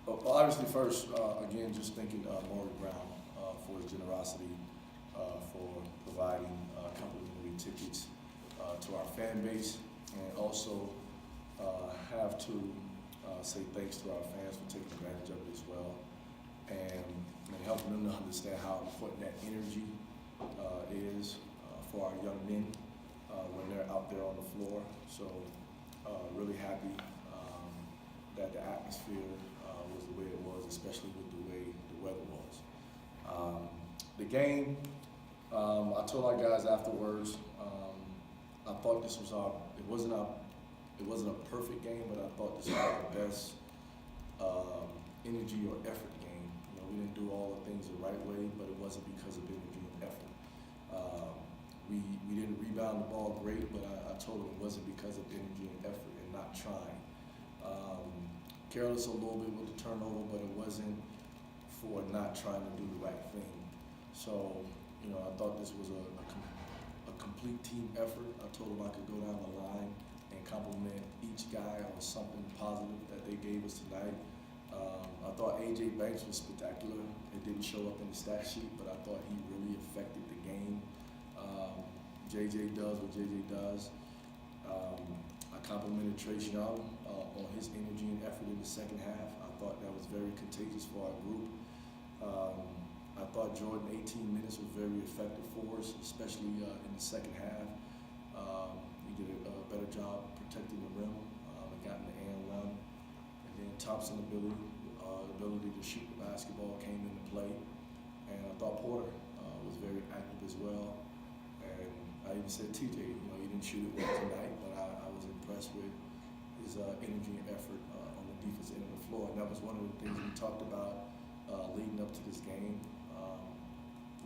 Well, obviously, first, again, just thanking Maury Brown for his generosity, for providing complimentary tickets to our fan base, and also have to say thanks to our fans for taking advantage of it as well, and helping them to understand how important that energy is for our young men when they're out there on the floor. So really happy that the atmosphere was the way it was, especially with the way the weather was. The game, I told our guys afterwards, I thought this was it wasn't a perfect game, but I thought this was our best energy or effort game. You know, we didn't do all the things the right way, but it wasn't because of energy and effort. We didn't rebound the ball great, but I told them it wasn't because of energy and effort and not trying. Careless a little bit with the turnover, but it wasn't for not trying to do the right thing. So, you know, I thought this was a complete team effort. I told them I could go down the line and compliment each guy on something positive that they gave us tonight. I thought A.J. Banks was spectacular. It didn't show up in the stat sheet, but I thought he really affected the game. J.J. does what J.J. does. I complimented Trace Young on his energy and effort in the second half. I thought that was very contagious for our group. I thought Jordan, 18 minutes was very effective for us, especially in the second half. He did a better job protecting the rim and got in the and run. And then Thompson's ability to shoot the basketball came into play. And I thought Porter was very active as well. And I even said, TJ, you know, he didn't shoot it well tonight, but I was impressed with his energy and effort on the defensive end of the floor. And that was one of the things we talked about leading up to this game.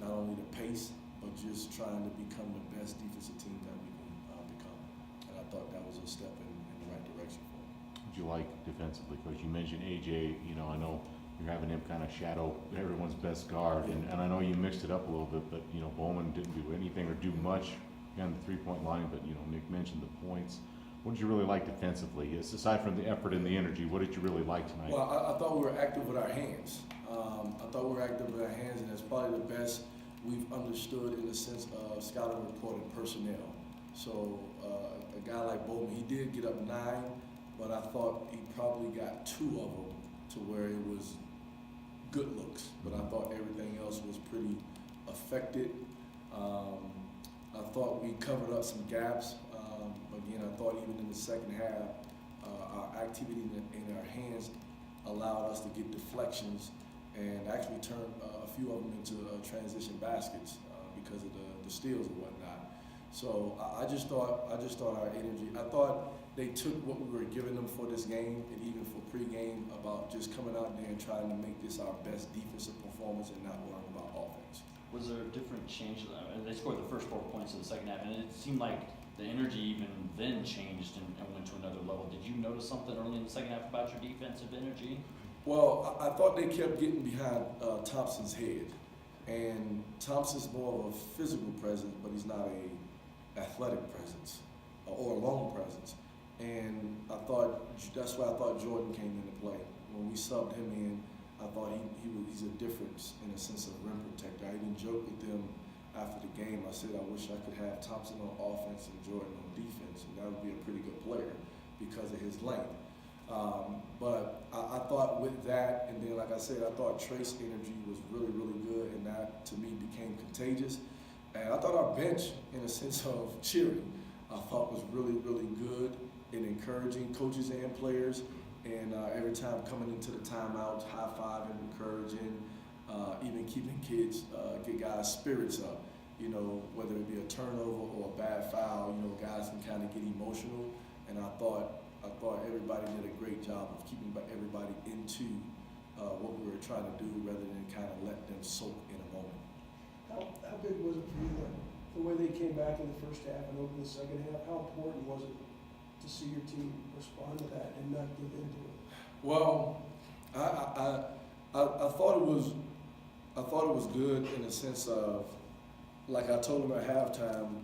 Not only the pace, but just trying to become the best defensive team that we can become. And I thought that was a step in the right direction for him. What did you like defensively, Coach? You mentioned AJ, you know, I know you're having him kind of shadow everyone's best guard, and I know you mixed it up a little bit, but, you know, Bowman didn't do anything or do much on the three-point line, but, you know, Nick mentioned the points. What did you really like defensively? Aside from the effort and the energy, what did you really like tonight? Well, I thought we were active with our hands. I thought we were active with our hands, and that's probably the best we've understood in the sense of scouting report and personnel. So a guy like Bowman, he did get up 9, but I thought he probably got 2 of them to where it was good looks. But I thought everything else was pretty affected. I thought we covered up some gaps. Again, I thought even in the second half, our activity in our hands allowed us to get deflections and actually turn a few of them into transition baskets because of the steals and whatnot. So I just thought our energy. I thought they took what we were giving them for this game and even for pregame about just coming out there and trying to make this our best defensive performance and not worrying about offense. Was there a different change? I mean, they scored the first 4 points in the second half, and it seemed like the energy even then changed and went to another level. Did you notice something early in the second half about your defensive energy? Well, I thought they kept getting behind Thompson's head, and Thompson's more of a physical presence, but he's not a athletic presence or a long presence. And I thought that's why I thought Jordan came into play. When we subbed him in, I thought he's a difference in a sense of rim protector. I even joked with them after the game. I said I wish I could have Thompson on offense and Jordan on defense, and that would be a pretty good player because of his length. But I thought with that, and then like I said, I thought Trace's energy was really, really good, and that to me became contagious. And I thought our bench, in a sense of cheering, I thought was really, really good in encouraging coaches and players. And every time coming into the timeouts, high-fiving, encouraging, even keeping kids, get guys' spirits up. You know, whether it be a turnover or a bad foul, you know, guys can kind of get emotional. And I thought everybody did a great job of keeping everybody into what we were trying to do rather than kind of let them soak in a moment. How big was it for you the way they came back in the first half and over the second half? How important was it to see your team respond to that and not give into it? Well, I thought it was good in the sense of, like I told them at halftime,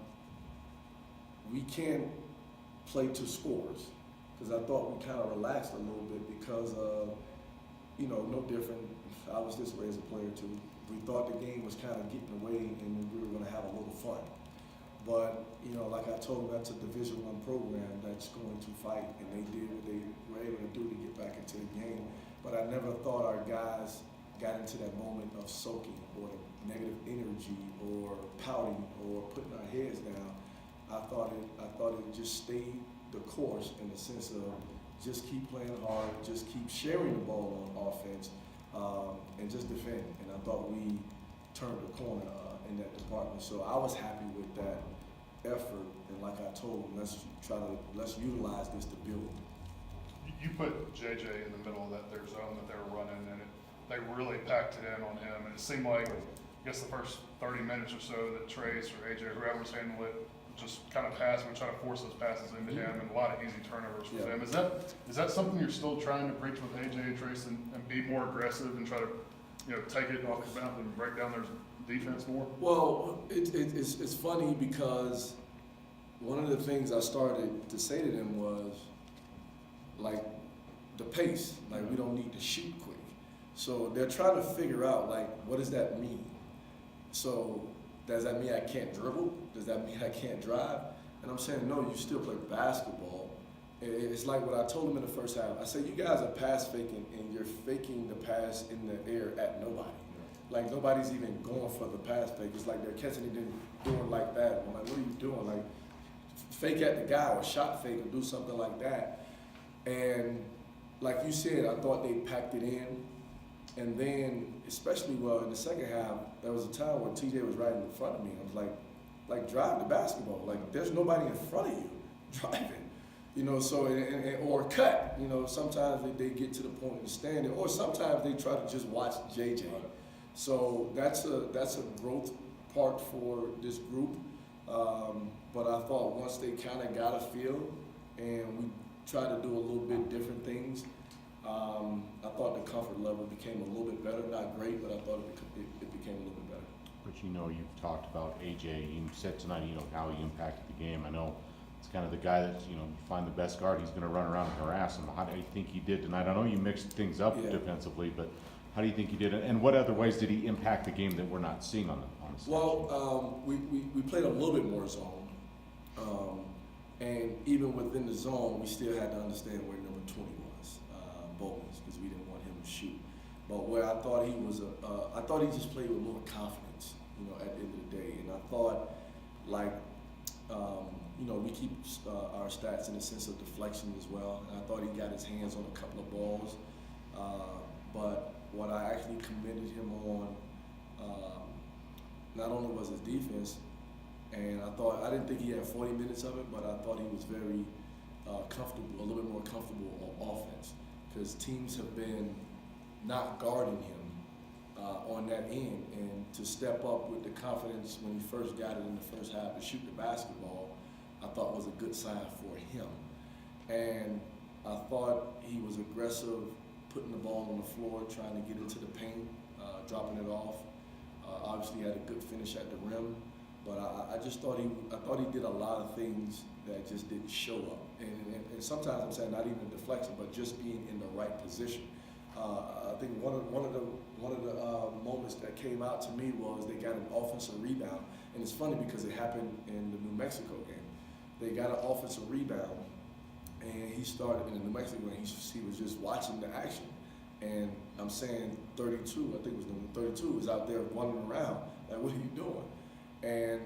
we can't play to scores, because I thought we kind of relaxed a little bit because of you know, no different. I was this way as a player too. We thought the game was kind of getting away and we were going to have a little fun. But, you know, like I told them, that's a Division I program that's going to fight, and they did what they were able to do to get back into the game. But I never thought our guys got into that moment of soaking or negative energy or pouting or putting our heads down. I thought it just stayed the course in the sense of just keep playing hard, just keep sharing the ball on offense, and just defend. And I thought we turned the corner in that department. So I was happy with that effort. And like I told them, let's utilize this to build. You put JJ in the middle of their zone that they were running, and they really packed it in on him. And it seemed like, I guess the first 30 minutes or so that Trace or AJ, whoever was handling it, just kind of pass and try to force those passes into him, and a lot of easy turnovers for them. Is that something you're still trying to preach with AJ and Trace and be more aggressive and try to, you know, take it off the bounce and break down their defense more? Well, it's funny because one of the things I started to say to them was, like, the pace, like we don't need to shoot quick. So they're trying to figure out, like, what does that mean? So does that mean I can't dribble? Does that mean I can't drive? And I'm saying, no, you still play basketball. It's like what I told them in the first half. I said, you guys are pass faking, and you're faking the pass in the air at nobody. Like, nobody's even going for the pass fake. It's like they're catching it and doing like that. I'm like, what are you doing? Like, fake at the guy or shot fake or do something like that. And like you said, I thought they packed it in. And then, especially in the second half, there was a time where TJ was right in front of me. I was like drive the basketball. Like, there's nobody in front of you driving. You know, so, or cut. You know, sometimes they get to the point of standing, or sometimes they try to just watch JJ. So that's a growth part for this group. But I thought once they kind of got a feel and we tried to do a little bit different things, I thought the comfort level became a little bit better. Not great, but I thought it became a little bit better. But you know, you've talked about AJ. You said tonight, you know, how he impacted the game. I know it's kind of the guy that, you know, you find the best guard, he's going to run around and harass him. How do you think he did tonight? I know you mixed things up defensively, but how do you think he did it? And what other ways did he impact the game that we're not seeing on the stage? Well, we played a little bit more zone. And even within the zone, we still had to understand where number 20 was, Bowman's, because we didn't want him to shoot. But where I thought he was, I thought he just played with more confidence, you know, at the end of the day. And I thought, like, you know, we keep our stats in the sense of deflection as well. And I thought he got his hands on a couple of balls. But what I actually commended him on, not only was his defense, and I didn't think he had 40 minutes of it, but I thought he was very comfortable, a little bit more comfortable on offense, because teams have been not guarding him on that end, and to step up with the confidence when he first got it in the first half to shoot the basketball, I thought was a good sign for him. And I thought he was aggressive, putting the ball on the floor, trying to get into the paint, dropping it off. Obviously, he had a good finish at the rim. But I just thought he did a lot of things that just didn't show up. And sometimes I'm saying not even a deflection, but just being in the right position. I think one of the moments that came out to me was they got an offensive rebound. And it's funny because it happened in the New Mexico game. They got an offensive rebound, and he started in the New Mexico game. He was just watching the action. And I'm saying 32, I think it was number 32, was out there running around. Like, what are you doing? And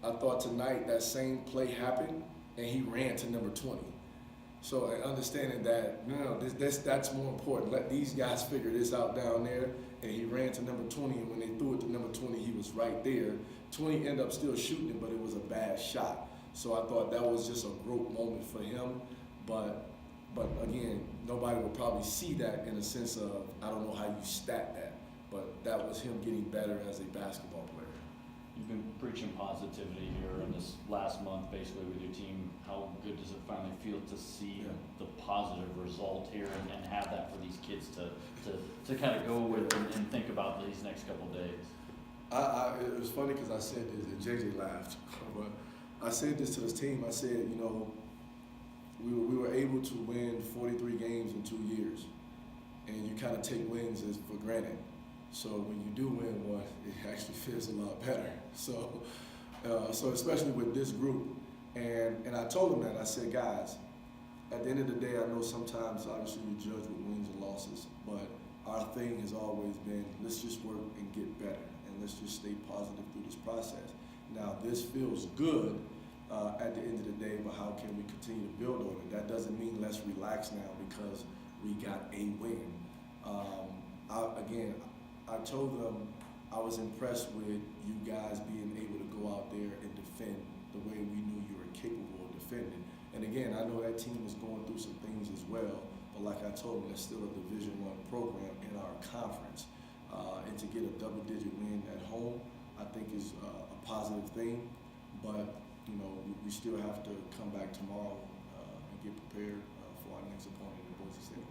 I thought tonight that same play happened, and he ran to number 20. So understanding that, no, that's more important. Let these guys figure this out down there. And he ran to number 20, and when they threw it to number 20, he was right there. 20 ended up still shooting it, but it was a bad shot. So I thought that was just a growth moment for him. But again, nobody will probably see that in a sense of, I don't know how you stat that, but that was him getting better as a basketball player. You've been preaching positivity here in this last month, basically, with your team. How good does it finally feel to see the positive result here and have that for these kids to kind of go with and think about these next couple of days? It was funny because I said this, and JJ laughed, but I said this to this team. I said, you know, we were able to win 43 games in 2 years. and you kind of take wins as for granted. So when you do win one, it actually feels a lot better. So especially with this group, and I told them that, I said, guys, at the end of the day, I know sometimes obviously you judge with wins and losses, but our thing has always been, let's just work and get better, and let's just stay positive through this process. Now, this feels good at the end of the day, but how can we continue to build on it? That doesn't mean let's relax now because we got a win. I told them I was impressed with you guys being able to go out there and defend the way we knew you were capable of defending. And again, I know that team is going through some things as well, but like I told them, it's still a Division I program in our conference. And to get a double-digit win at home, I think is a positive thing. But, you know, we still have to come back tomorrow and get prepared for our next opponent in Boise State.